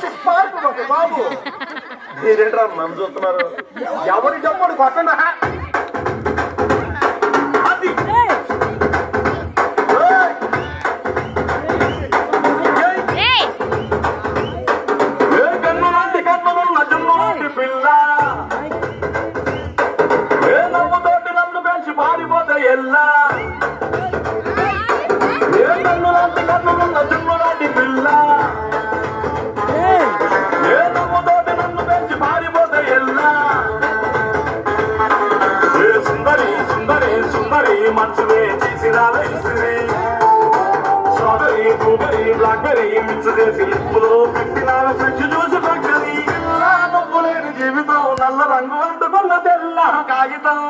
బాబు మీరేంట్రా నన్ను చూస్తున్నారు? ఎవరి చెప్పడు కొట్టండి. పిల్ల ఏ నవ్వుతోటి నన్ను పెంచి పారిపోతే ఎల్లా ఏ కన్నులాంటి కన్నులున్న జన్మలాంటి పిల్ల ఏ నవ్వుతోటి నన్ను పెంచి పారిపోతే ఎల్లా ఏ సుందరి సుందరి సుందరి మనసువే చేసిరాల ఇసురే స్ట్రాబెరీ బ్లూబెరీ బ్లాక్బెరీ మిక్స్ చేసి లిప్పులో పెట్టినాల ఫ్రెష్ జ్యూస్ ఫ్యాక్టరీ నవ్వులేని జీవితం నల్ల రంగు అంటుకున్న తెల్ల కాగితం